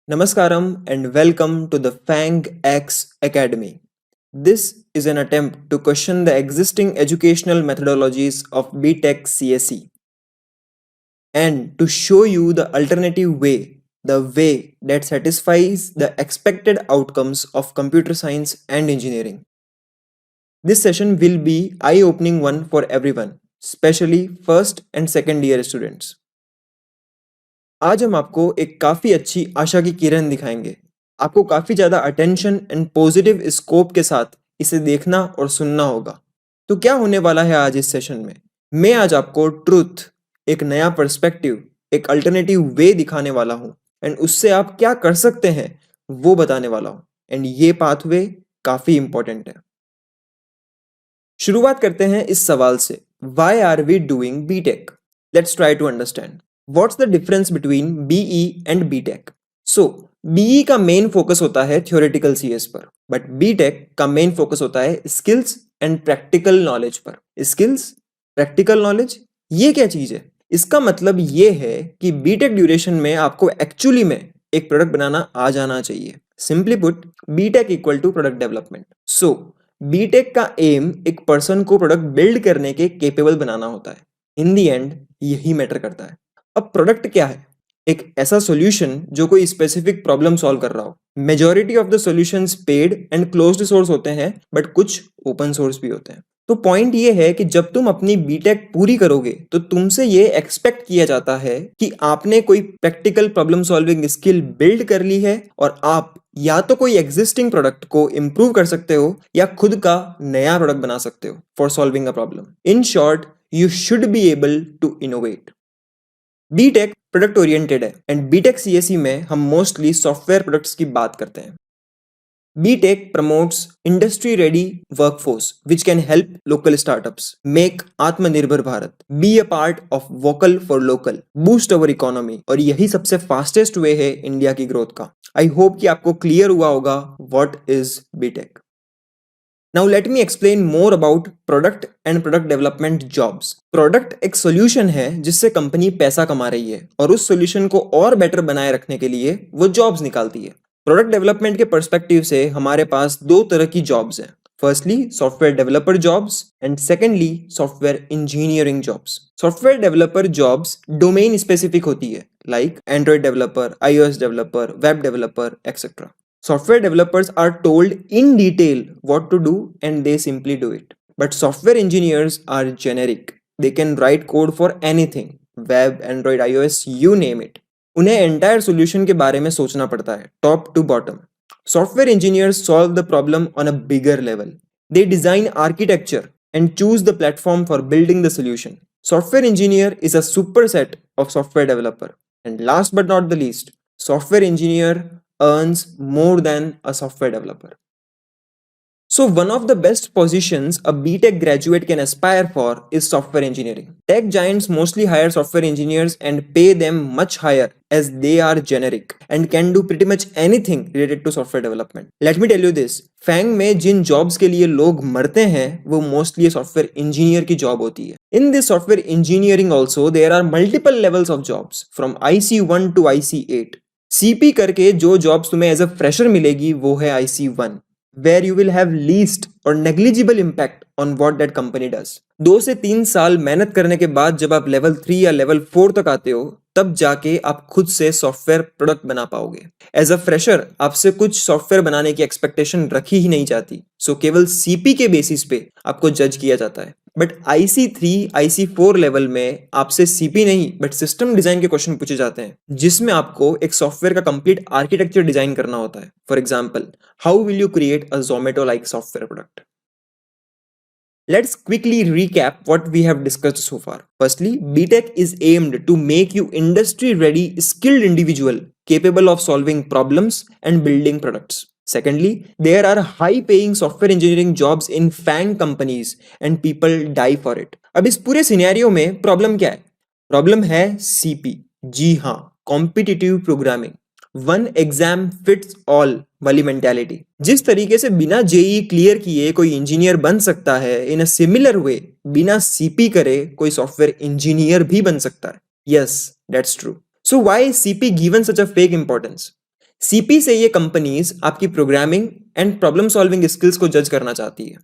Namaskaram and welcome to the Fang X Academy. This is an attempt to question the existing educational methodologies of BTech CSE and to show you the alternative way, the way that satisfies the expected outcomes of computer science and engineering. This session will be eye-opening one for everyone, especially first and second year students. आज हम आपको एक काफ़ी अच्छी आशा की किरण दिखाएंगे। आपको काफ़ी ज़्यादा अटेंशन एंड पॉजिटिव स्कोप के साथ इसे देखना और सुनना होगा। तो क्या होने वाला है आज इस सेशन में? मैं आज आपको ट्रुथ, एक नया पर्सपेक्टिव, एक अल्टरनेटिव वे दिखाने वाला हूँ एंड उससे आप क्या कर सकते हैं वो बताने वाला हूँ एंड ये पाथवे काफ़ी इंपॉर्टेंट है। शुरुआत करते हैं इस सवाल से, why are we doing BTech? Let's try to understand what's the difference between BE and BTech. So BE का मेन फोकस होता है थ्योरेटिकल सीएस पर, बट बीटेक का मेन फोकस होता है स्किल्स एंड प्रैक्टिकल नॉलेज पर। स्किल्स, प्रैक्टिकल नॉलेज, ये क्या चीज है? इसका मतलब ये है कि बीटेक ड्यूरेशन में आपको एक्चुअली में एक प्रोडक्ट बनाना आ जाना चाहिए। Simply put, BTech equal to product development. So BTech का एम एक पर्सन को प्रोडक्ट बिल्ड करने के केपेबल बनाना होता है। इन दी एंड यही मैटर करता है। अब प्रोडक्ट क्या है? एक ऐसा सॉल्यूशन जो कोई स्पेसिफिक प्रॉब्लम सॉल्व कर रहा हो। Majority of the solutions paid and closed source होते हैं, बट कुछ ओपन सोर्स भी होते हैं। तो पॉइंट ये है कि जब तुम अपनी बीटेक पूरी करोगे तो तुमसे ये एक्सपेक्ट किया जाता है कि आपने कोई practical problem solving skill build कर ली है और आप या तो कोई एग्जिस्टिंग प्रोडक्ट को इंप्रूव कर सकते हो या खुद का नया प्रोडक्ट बना सकते हो for solving a problem. In short, you should be able to innovate. BTech product oriented है एंड बीटेक सीएसई में हम मोस्टली सॉफ्टवेयर प्रोडक्ट्स की बात करते हैं। BTech promotes industry ready workforce which can help local startups make आत्मनिर्भर Bharat, be a part of vocal for local, boost our economy और यही सबसे फास्टेस्ट वे है इंडिया की ग्रोथ का। आई होप कि आपको क्लियर हुआ होगा what is BTech। Now let me explain more about product and product development jobs. Product एक सॉल्यूशन है जिससे कंपनी पैसा कमा रही है और उस सॉल्यूशन को और बेटर बनाए रखने के लिए वो जॉब्स निकालती है। प्रोडक्ट डेवलपमेंट के पर्सपेक्टिव से हमारे पास दो तरह की जॉब्स हैं। Firstly software developer jobs and secondly software engineering jobs. Software developer jobs domain specific होती है, like Android developer, iOS developer, web developer etcetera. Software developers are told in detail what to do and they simply do it. But software engineers are generic. They can write code for anything. Web, Android, iOS, you name it. उन्हें entire solution के बारे में सोचना पड़ता है, top to bottom. Software engineers solve the problem on a bigger level. They design architecture and choose the platform for building the solution. Software engineer is a superset of software developer. And last but not the least, software engineer earns more than a software developer. So one of the best positions a BTech graduate can aspire for is software engineering. Tech giants mostly hire software engineers and pay them much higher as they are generic and can do pretty much anything related to software development. Let me tell you this, FAANG में जिन jobs के लिए लोग मरते हैं वो mostly software engineer की job होती है। In this software engineering also there are multiple levels of jobs from IC1 to IC8। CP करके जो जॉब्स तुम्हें एज अ फ्रेशर मिलेगी वो है IC1, where you will have least or negligible impact on what that company does. 2 से 3 साल मेहनत करने के बाद जब आप लेवल 3 या लेवल 4 तक आते हो तब जाके आप खुद से सॉफ्टवेयर प्रोडक्ट बना पाओगे। एज अ फ्रेशर आपसे कुछ सॉफ्टवेयर बनाने की एक्सपेक्टेशन रखी ही नहीं जाती, सो केवल CP के बेसिस पे आपको जज किया जाता है। बट IC3, IC4 लेवल में आपसे CP नहीं बट सिस्टम डिजाइन के क्वेश्चन पूछे जाते हैं जिसमें आपको एक सॉफ्टवेयर का कंप्लीट आर्किटेक्चर डिजाइन करना होता है। For example, how will you create a Zomato like software product? Let's quickly recap what we have discussed so far. Firstly, BTech is aimed to make you industry-ready, skilled individual capable of solving problems and building products. Secondly, there are high-paying software engineering jobs in FANG companies and people die for it. अब इस पूरे scenario में problem क्या है? Problem है CP, जी हाँ, competitive programming, one exam fits all वाली mentality. जिस तरीके से बिना जेई क्लियर किए कोई इंजीनियर बन सकता है, इन अ सिमिलर वे बिना CP करे कोई सॉफ्टवेयर इंजीनियर भी बन सकता है। Yes, that's true. So why CP given such a fake importance? CP से ये कंपनीज आपकी programming and problem solving skills को जज करना चाहती है,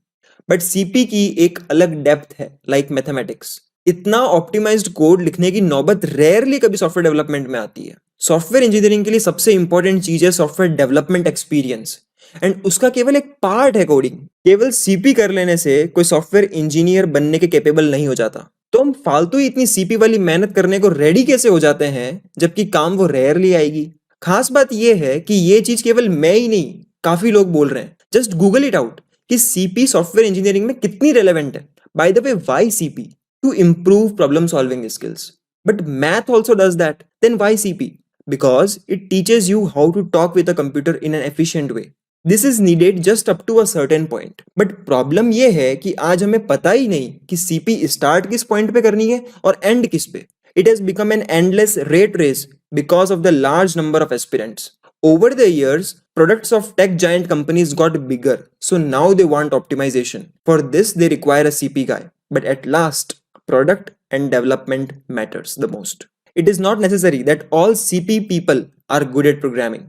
बट सीपी की एक अलग डेप्थ है, लाइक मैथमेटिक्स। इतना ऑप्टिमाइज्ड कोड लिखने की नौबत रेयरली कभी सॉफ्टवेयर डेवलपमेंट में आती है। सॉफ्टवेयर इंजीनियरिंग के लिए सबसे इंपॉर्टेंट चीज है सॉफ्टवेयर डेवलपमेंट एक्सपीरियंस, एंड उसका केवल एक पार्ट है कोडिंग। केवल सीपी कर लेने से कोई सॉफ्टवेयर इंजीनियर बनने के कैपेबल नहीं हो जाता। तो हम फालतू ही इतनी सीपी वाली मेहनत करने को रेडी कैसे हो जाते हैं जबकि काम वो रेयरली आएगी। खास बात यह है कि ये चीज केवल मैं ही नहीं, काफी लोग बोल रहे हैं। जस्ट गूगल इट आउट कि सीपी सॉफ्टवेयर इंजीनियरिंग में कितनी रेलेवेंट है। By the way, why CP? To improve problem solving skills. But math also does that. Then why CP? Because it teaches you how to talk with a computer in an efficient way. This is needed just up to a certain point. But problem ये है कि आज हमें पता ही नहीं कि CP start किस point पे करनी है और end किस पे. It has become an endless rat race because of the large number of aspirants. Over the years, products of tech giant companies got bigger, so now they want optimization. For this, they require a CP guy. But at last, product and development matters the most. It is not necessary that all CP people are good at programming.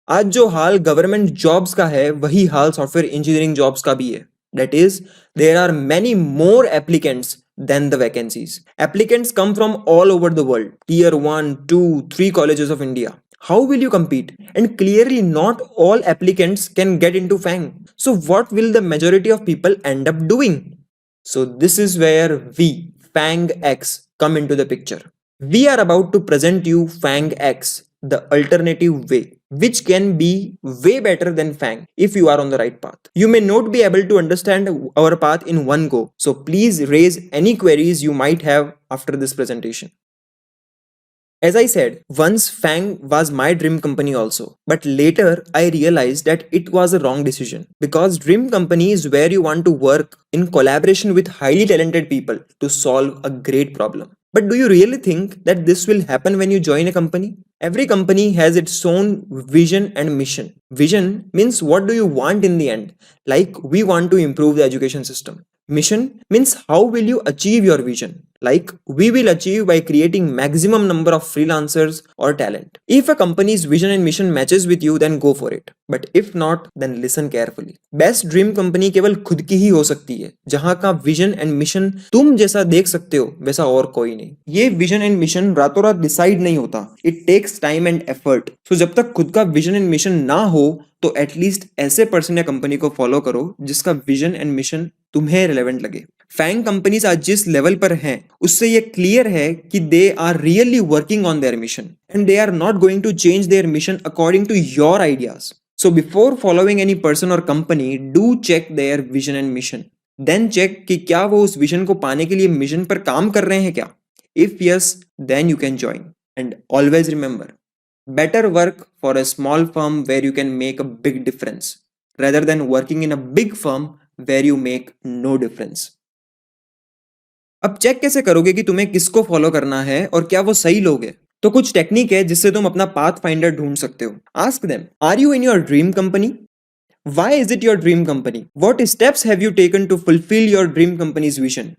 आज जो हाल government jobs का है वही हाल software engineering jobs का भी है. That is, there are many more applicants than the vacancies. Applicants come from all over the world, tier 1, 2, 3 colleges of India. How will you compete? And clearly not all applicants can get into FANG. So what will the majority of people end up doing? So this is where we, FANG X, come into the picture. We are about to present you FANG X, the alternative way, which can be way better than FANG if you are on the right path. You may not be able to understand our path in one go, so please raise any queries you might have after this presentation. As I said, once FANG was my dream company also, but later I realized that it was a wrong decision because dream company is where you want to work in collaboration with highly talented people to solve a great problem. But do you really think that this will happen when you join a company? Every company has its own vision and mission. Vision means what do you want in the end? Like we want to improve the education system. Mission means how will you achieve your vision? Like we will achieve by creating maximum number of freelancers or talent. If a company's vision and mission matches with you, then go for it. But if not, then listen carefully. Best dream company केवल खुद की ही हो सकती है, जहां का vision and mission तुम जैसा देख सकते हो वैसा और कोई नहीं. ये विजन एंड मिशन रातों रात डिसाइड नहीं होता. It takes time and effort. So जब तक खुद का विजन एंड मिशन ना हो तो एटलीस्ट ऐसे पर्सन या कंपनी को फॉलो करो जिसका विजन एंड मिशन तुम्हें रिलेवेंट लगे. फैंग कंपनीज आज जिस लेवल पर हैं उससे ये क्लियर है कि they are really working on their mission and they are not going to change their mission according to your ideas. So before following any person or company, do check their vision and mission. Then check कि क्या वो उस vision को पाने के लिए mission पर काम कर रहे हैं क्या. If yes, then you can join. And always remember, better work for a small firm where you can make a big difference rather than working in a big firm where you make no difference. अब check कैसे करोगे कि तुम्हें किसको follow करना है और क्या वो सही लोग हैं? तो कुछ टेक्निक है जिससे तुम अपना पाथ फाइंडर ढूंढ सकते हो. Ask them, are you in your dream company? Why is it your dream company? What steps have you taken to fulfill your dream company's vision?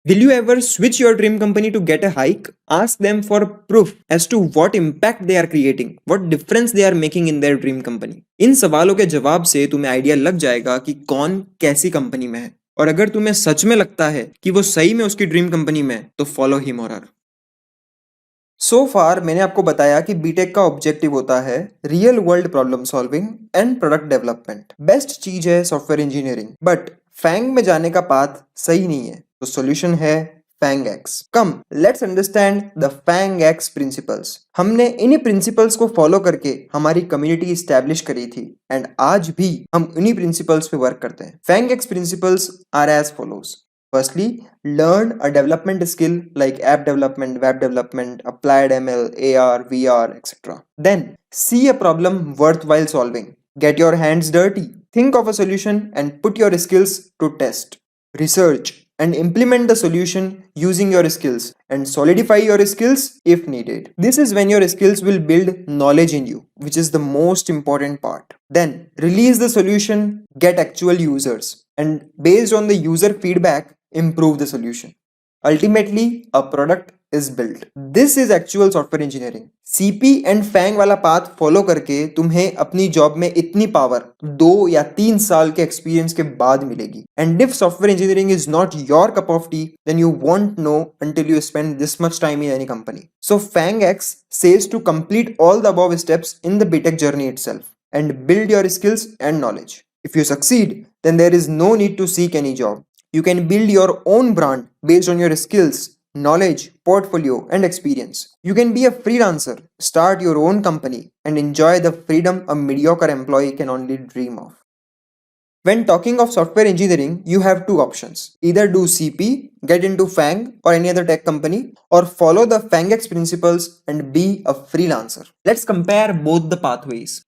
Will you ever switch your dream company to get a hike? Ask them for proof as to what impact they are creating, what difference they are making in their dream company. इन सवालों के जवाब से तुम्हें idea लग जाएगा कि कौन कैसी कंपनी में है, और अगर तुम्हें सच में लगता है कि वो सही में उसकी ड्रीम कंपनी में है तो फॉलो हिम और हर. सो फार मैंने आपको बताया कि बीटेक का ऑब्जेक्टिव होता है real world problem solving and product development. Best चीज है सॉफ्टवेयर इंजीनियरिंग, बट फैंग में जाने का पाथ सही नहीं है, तो सॉल्यूशन है FANG X. Come let's understand the FANG X principles. हमने इन्हीं प्रिंसिपल्स को फॉलो करके हमारी कम्युनिटी इस्टेब्लिश करी थी एंड आज भी हम इन्हीं प्रिंसिपल्स पे वर्क करते हैं. FANG X principles are as follows. Firstly, learn a development skill like app development, web development, applied ML, AR, VR, etc. Then, see a problem worthwhile solving. Get your hands dirty. Think of a solution and put your skills to test. Research and implement the solution using your skills and solidify your skills if needed. This is when your skills will build knowledge in you, which is the most important part. Then, release the solution, get actual users, and based on the user feedback, improve the solution. Ultimately, a product is built. This is actual software engineering. CP and FAANG वाला path follow करके तुम्हें अपनी job में इतनी power 2 या 3 साल के experience के बाद मिलेगी. And if software engineering is not your cup of tea, then you won't know until you spend this much time in any company. So FangX says to complete all the above steps in the BTech journey itself and build your skills and knowledge. If you succeed, then there is no need to seek any job. You can build your own brand based on your skills, knowledge, portfolio, and experience. You can be a freelancer, start your own company, and enjoy the freedom a mediocre employee can only dream of. When talking of software engineering, you have two options. Either do CP, get into Fang or any other tech company, or follow the FangX principles and be a freelancer. Let's compare both the pathways.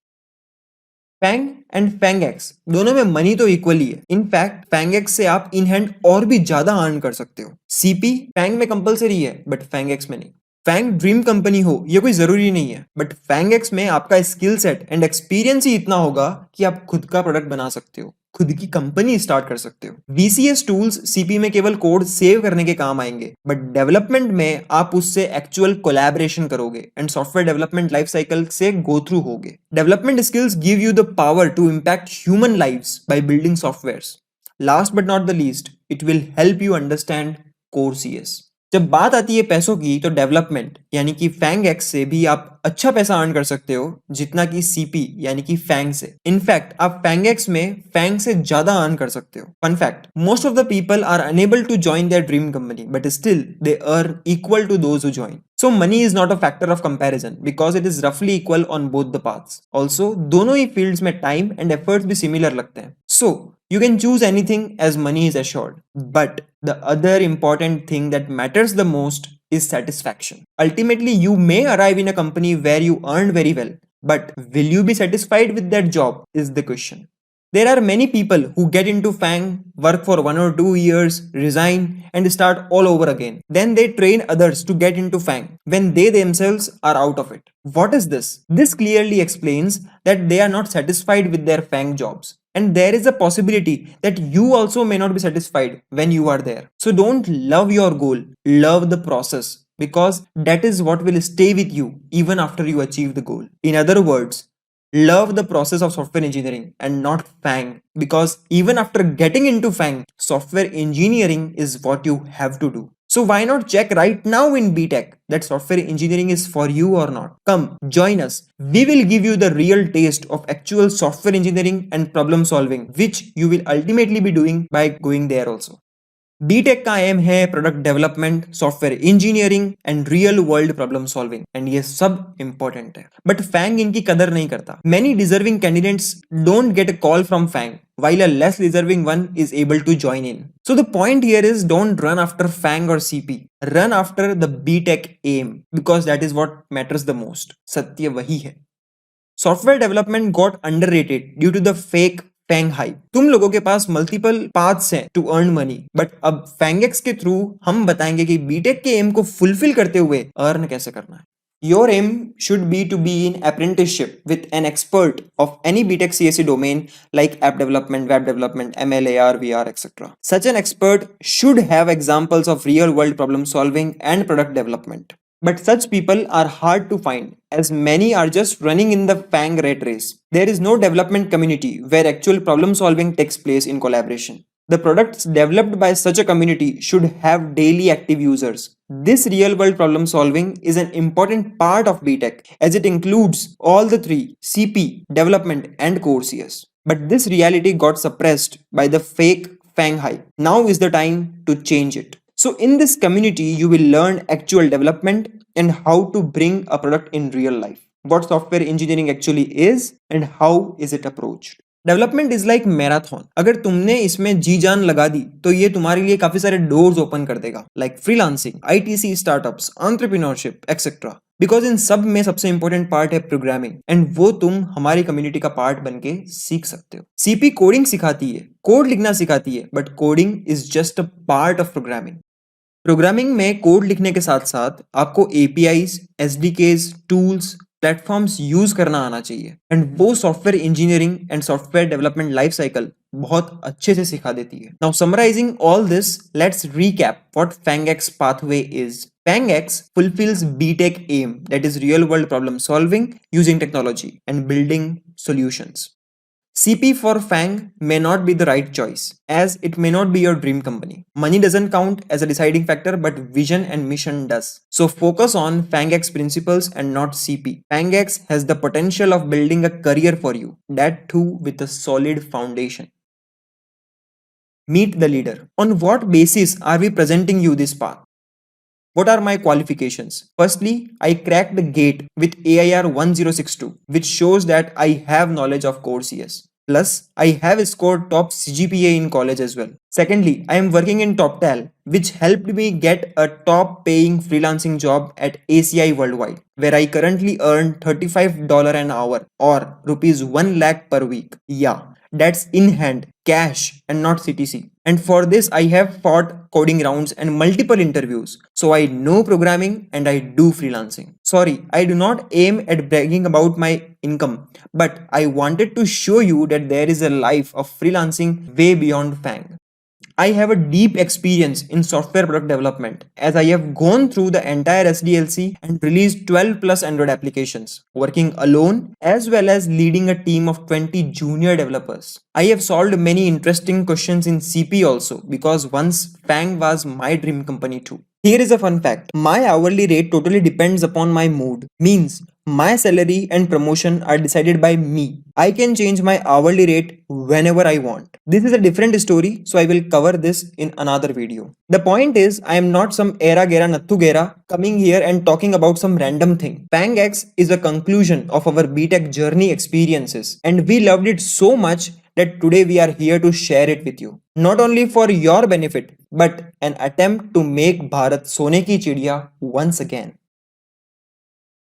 FAANG and FAANG X दोनों में money तो equally है. In fact फैंगएक्स से आप in hand और भी ज्यादा earn कर सकते हो. सीपी फैंग में कंपलसरी है बट फैंगएक्स में नहीं. फैंग ड्रीम कंपनी हो ये कोई जरूरी नहीं है, बट फैंगएक्स में आपका स्किल सेट एंड एक्सपीरियंस ही इतना होगा कि आप खुद का प्रोडक्ट बना सकते हो, खुद की कंपनी स्टार्ट कर सकते हो. VCS टूल्स सीपी में केवल कोड सेव करने के काम आएंगे, बट डेवलपमेंट में आप उससे एक्चुअल कोलैबोरेशन करोगे and software development life cycle से गो थ्रू होगे. Development skills give you the power to impact human lives by building softwares. Last but not the least, it will help you understand core CS. जब बात आती है पैसों की, तो development यानी कि FangX से भी आप अच्छा पैसा अर्न कर सकते हो जितना कि CP यानी कि फैंग से. इनफैक्ट आप FangX में फैंग से ज्यादा अर्न कर सकते हो. Fun fact, most of the people are unable to join their dream company but still they earn equal to those who join. So money is not a factor of comparison because it is roughly equal on both the paths. Also, दोनों ही fields में time and efforts भी similar लगते हैं. So you can choose anything as money is assured. But the other important thing that matters the most is satisfaction. Ultimately, you may arrive in a company where you earn very well, but will you be satisfied with that job is the question. There are many people who get into Fang, work for 1 or 2 years, resign, and start all over again. Then they train others to get into Fang when they themselves are out of it. What is this? This clearly explains that they are not satisfied with their Fang jobs. And there is a possibility that you also may not be satisfied when you are there. So don't love your goal, love the process, because that is what will stay with you even after you achieve the goal. In other words, love the process of software engineering and not Fang, because even after getting into Fang, software engineering is what you have to do. So why not check right now in BTech that software engineering is for you or not? Come, join us. We will give you the real taste of actual software engineering and problem solving, which you will ultimately be doing by going there also. BTech का aim है product development, software engineering and real world problem solving, and ये सब important है. But Fang इनकी कदर नहीं करता. Many deserving candidates don't get a call from FAANG while a less deserving one is able to join in. So the point here is, don't run after Fang or CP. Run after the BTech aim, because that is what matters the most. सत्य वही है. Software development got underrated due to the fake Fang hype. तुम लोगों के पास multiple paths हैं to earn money, but अब FangX के through हम बताएंगे कि बीटेक के एम को फुलफिल करते हुए अर्न कैसे करना है. Your aim should be to be in apprenticeship with an expert of any BTech CSE domain like app development, web development, ML, AR, VR, etc. Such an expert should have examples of real world problem solving and product development. But such people are hard to find, as many are just running in the Fang rat race. There is no development community where actual problem solving takes place in collaboration. The products developed by such a community should have daily active users. This real world problem solving is an important part of BTech, as it includes all the three: CP, development, and core CS. But this reality got suppressed by the fake Fang hype. Now is the time to change it. So in this community, you will learn actual development and how to bring a product in real life. What software engineering actually is and how is it approached. Development is like marathon. अगर तुमने इसमें जी जान लगा दी तो ये तुम्हारे लिए काफी सारे डोर्स ओपन कर देगा, like freelancing, ITC startups, entrepreneurship etcetera. Because in सब में सबसे इंपॉर्टेंट पार्ट है प्रोग्रामिंग, एंड वो तुम हमारी कम्युनिटी का पार्ट बन के सीख सकते हो. CP कोडिंग सिखाती है, कोड लिखना सिखाती है, but coding is just a part of programming. Programming में कोड लिखने के साथ साथ आपको APIs, SDKs, tools, platforms use करना आना चाहिए एंड वो software engineering and software development life cycle बहुत अच्छे से सिखा देती है. Now summarising all this, let's recap what FANGX pathway is. FANGX fulfills BTech aim, that is real world problem solving using technology and building solutions. CP for FANG may not be the right choice, as it may not be your dream company. Money doesn't count as a deciding factor, but vision and mission does. So focus on FANGX principles and not CP. FANGX has the potential of building a career for you, that too with a solid foundation. Meet the leader. On what basis are we presenting you this path? What are my qualifications? Firstly, I cracked the gate with AIR 1062, which shows that I have knowledge of core CS. Plus, I have scored top CGPA in college as well. Secondly, I am working in TopTal, which helped me get a top paying freelancing job at ACI Worldwide, where I currently earn $35 an hour or rupees 1 lakh per week. Yeah, that's in hand, cash, and not CTC. And for this, I have fought coding rounds and multiple interviews. So I know programming and I do freelancing. Sorry, I do not aim at bragging about my income, but I wanted to show you that there is a life of freelancing way beyond FANG. I have a deep experience in software product development, as I have gone through the entire SDLC and released 12 plus Android applications, working alone as well as leading a team of 20 junior developers. I have solved many interesting questions in CP also, because once FANG was my dream company too. Here is a fun fact. My hourly rate totally depends upon my mood. Means my salary and promotion are decided by me. I can change my hourly rate whenever I want. This is a different story, so I will cover this in another video. The point is, I am not some era gera nattu gera coming here and talking about some random thing. FANGX is a conclusion of our BTech journey experiences, and we loved it so much that today we are here to share it with you. Not only for your benefit, but an attempt to make Bharat Sone ki Chidiya once again.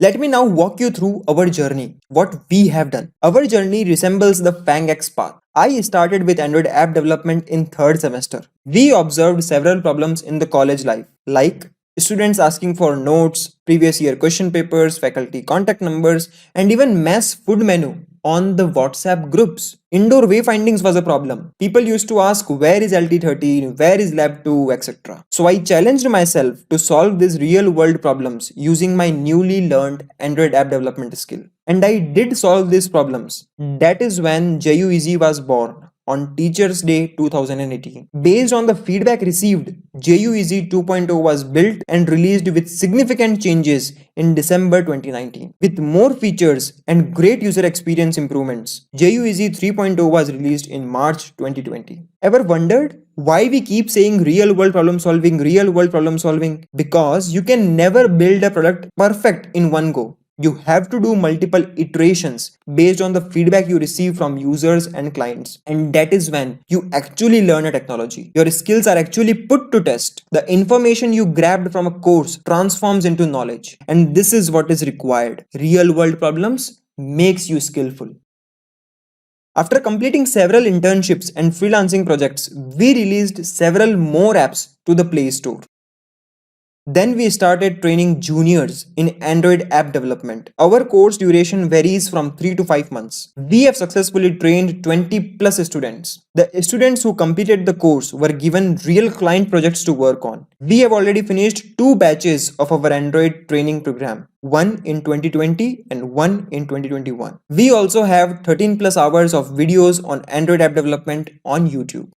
Let me now walk you through our journey, what we have done. Our journey resembles the FANGX path. I started with Android app development in third semester. We observed several problems in the college life, like students asking for notes, previous year question papers, faculty contact numbers, and even mass food menu on the WhatsApp groups. Indoor wayfindings was a problem. People used to ask where is LT13, where is Lab 2, etc. So I challenged myself to solve these real world problems using my newly learned Android app development skill. And I did solve these problems. That is when JU Easy was born on Teachers' Day 2018. Based on the feedback received, JU Easy 2.0 was built and released with significant changes in December 2019. With more features and great user experience improvements, JU Easy 3.0 was released in March 2020. Ever wondered why we keep saying real world problem solving, real world problem solving? Because you can never build a product perfect in one go. You have to do multiple iterations based on the feedback you receive from users and clients. And that is when you actually learn a technology. Your skills are actually put to test. The information you grabbed from a course transforms into knowledge. And this is what is required. Real world problems makes you skillful. After completing several internships and freelancing projects, we released several more apps to the Play Store. Then we started training juniors in Android app development. Our course duration varies from 3 to 5 months. We have successfully trained 20 plus students. The students who completed the course were given real client projects to work on. We have already finished 2 batches of our Android training program, one in 2020 and one in 2021. We also have 13 plus hours of videos on Android app development on YouTube.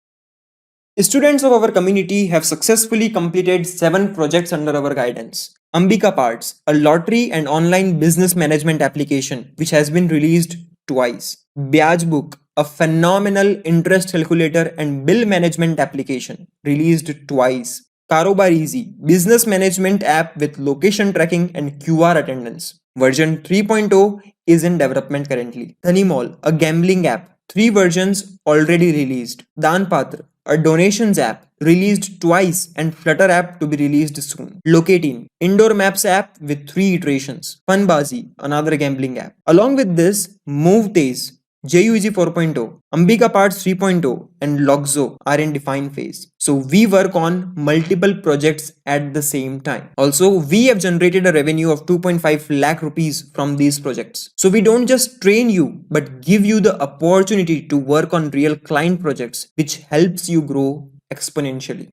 Students of our community have successfully completed 7 projects under our guidance. Ambika Parts, a lottery and online business management application which has been released twice. Byaj Book, a phenomenal interest calculator and bill management application, released twice. Karobar Easy, business management app with location tracking and QR attendance. Version 3.0 is in development currently. Dhanimall, a gambling app, 3 versions already released. Danpatra, a donations app, released twice, and Flutter app to be released soon. Locateen, indoor maps app with 3 iterations. Funbazi, another gambling app. Along with this, MoveTaze, JUEG 4.0, Ambika Parts 3.0, and Logzo are in defined phase. So we work on multiple projects at the same time. Also, we have generated a revenue of 2.5 lakh rupees from these projects. So we don't just train you, but give you the opportunity to work on real client projects, which helps you grow exponentially.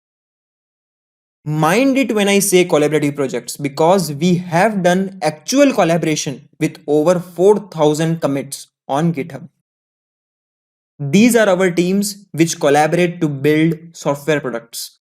Mind it when I say collaborative projects because we have done actual collaboration with over 4,000 commits on GitHub. These are our teams which collaborate to build software products.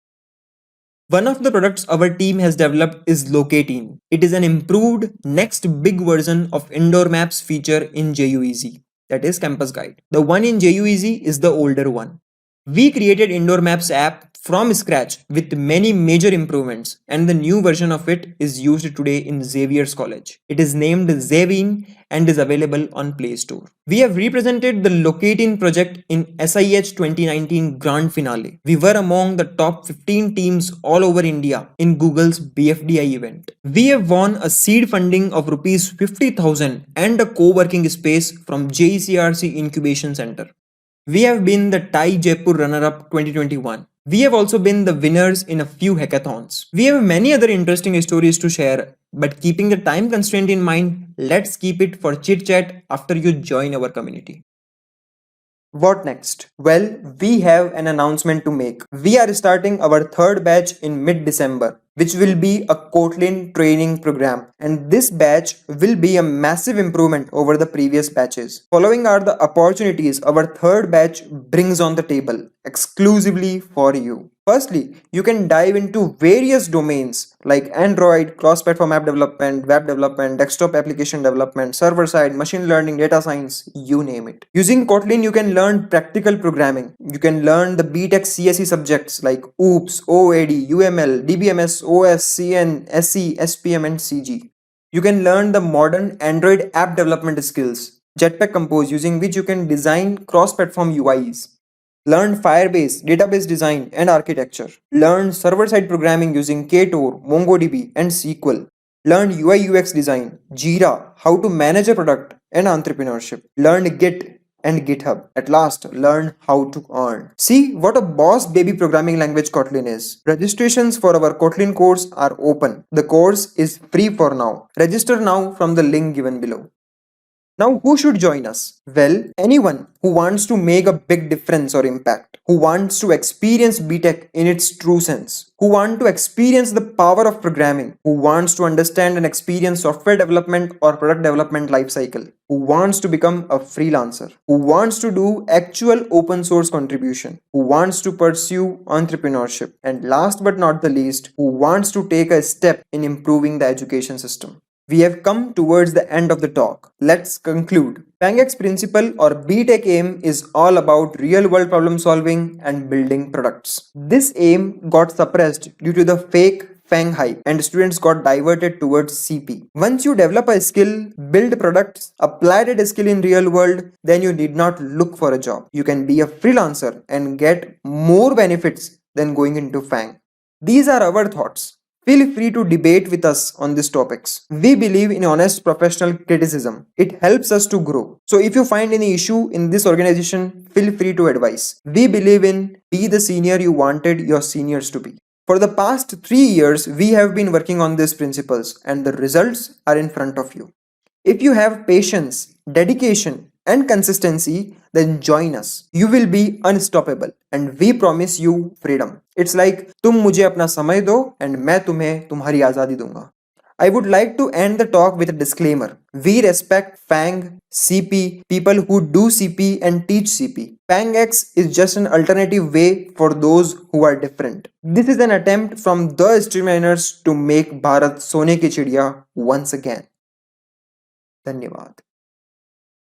One of the products our team has developed is Locateen. It is an improved next big version of indoor maps feature in JUEZ, that is Campus Guide. The one in JUEZ is the older one. We created Indoor Maps app from scratch with many major improvements, and the new version of it is used today in Xavier's College. It is named Xavine and is available on Play Store. We have represented the Locateen project in SIH 2019 Grand Finale. We were among the top 15 teams all over India in Google's BFDI event. We have won a seed funding of rupees 50,000 and a co-working space from JECRC Incubation Center. We have been the TIE Jaipur runner-up 2021. We have also been the winners in a few hackathons. We have many other interesting stories to share, but keeping the time constraint in mind, let's keep it for chit chat after you join our community. What next? Well, we have an announcement to make. We are starting our third batch in mid-December, which will be a Kotlin training program. And this batch will be a massive improvement over the previous batches. Following are the opportunities our third batch brings on the table exclusively for you. Firstly, you can dive into various domains like Android, cross-platform app development, web development, desktop application development, server-side, machine learning, data science, you name it. Using Kotlin, you can learn practical programming. You can learn the BTech CSE subjects like OOPS, OAD, UML, DBMS, OS, CN, SE, SPM, and CG. You can learn the modern Android app development skills, Jetpack Compose, using which you can design cross-platform UIs. Learn Firebase, database design and architecture. Learn server-side programming using Ktor, MongoDB and SQL. Learn UI UX design, Jira, how to manage a product and entrepreneurship. Learn Git and GitHub. At last, learn how to earn. See what a boss baby programming language Kotlin is. Registrations for our Kotlin course are open. The course is free for now. Register now from the link given below. Now, who should join us? Well, anyone who wants to make a big difference or impact, who wants to experience BTech in its true sense, who want to experience the power of programming, who wants to understand and experience software development or product development lifecycle, who wants to become a freelancer, who wants to do actual open source contribution, who wants to pursue entrepreneurship, and last but not the least, who wants to take a step in improving the education system. We have come towards the end of the talk. Let's conclude. FangX principle or BTech aim is all about real world problem solving and building products. This aim got suppressed due to the fake Fang hype and students got diverted towards CP. Once you develop a skill, build products, apply that skill in real world, then you need not look for a job. You can be a freelancer and get more benefits than going into Fang. These are our thoughts. Feel free to debate with us on these topics. We believe in honest professional criticism. It helps us to grow. So if you find any issue in this organization, feel free to advise. We believe in be the senior you wanted your seniors to be. For the past 3 years, we have been working on these principles and the results are in front of you. If you have patience, dedication, and consistency, then join us. You will be unstoppable and we promise you freedom. It's like तुम मुझे अपना समय दो and मैं तुम्हें तुम्हारी आजादी दूंगा. I would like to end the talk with a disclaimer. We respect Fang, CP, people who do CP and teach CP. FangX is just an alternative way for those who are different. This is an attempt from the streamliners to make Bharat Sone ki Chidiya once again. धन्यवाद.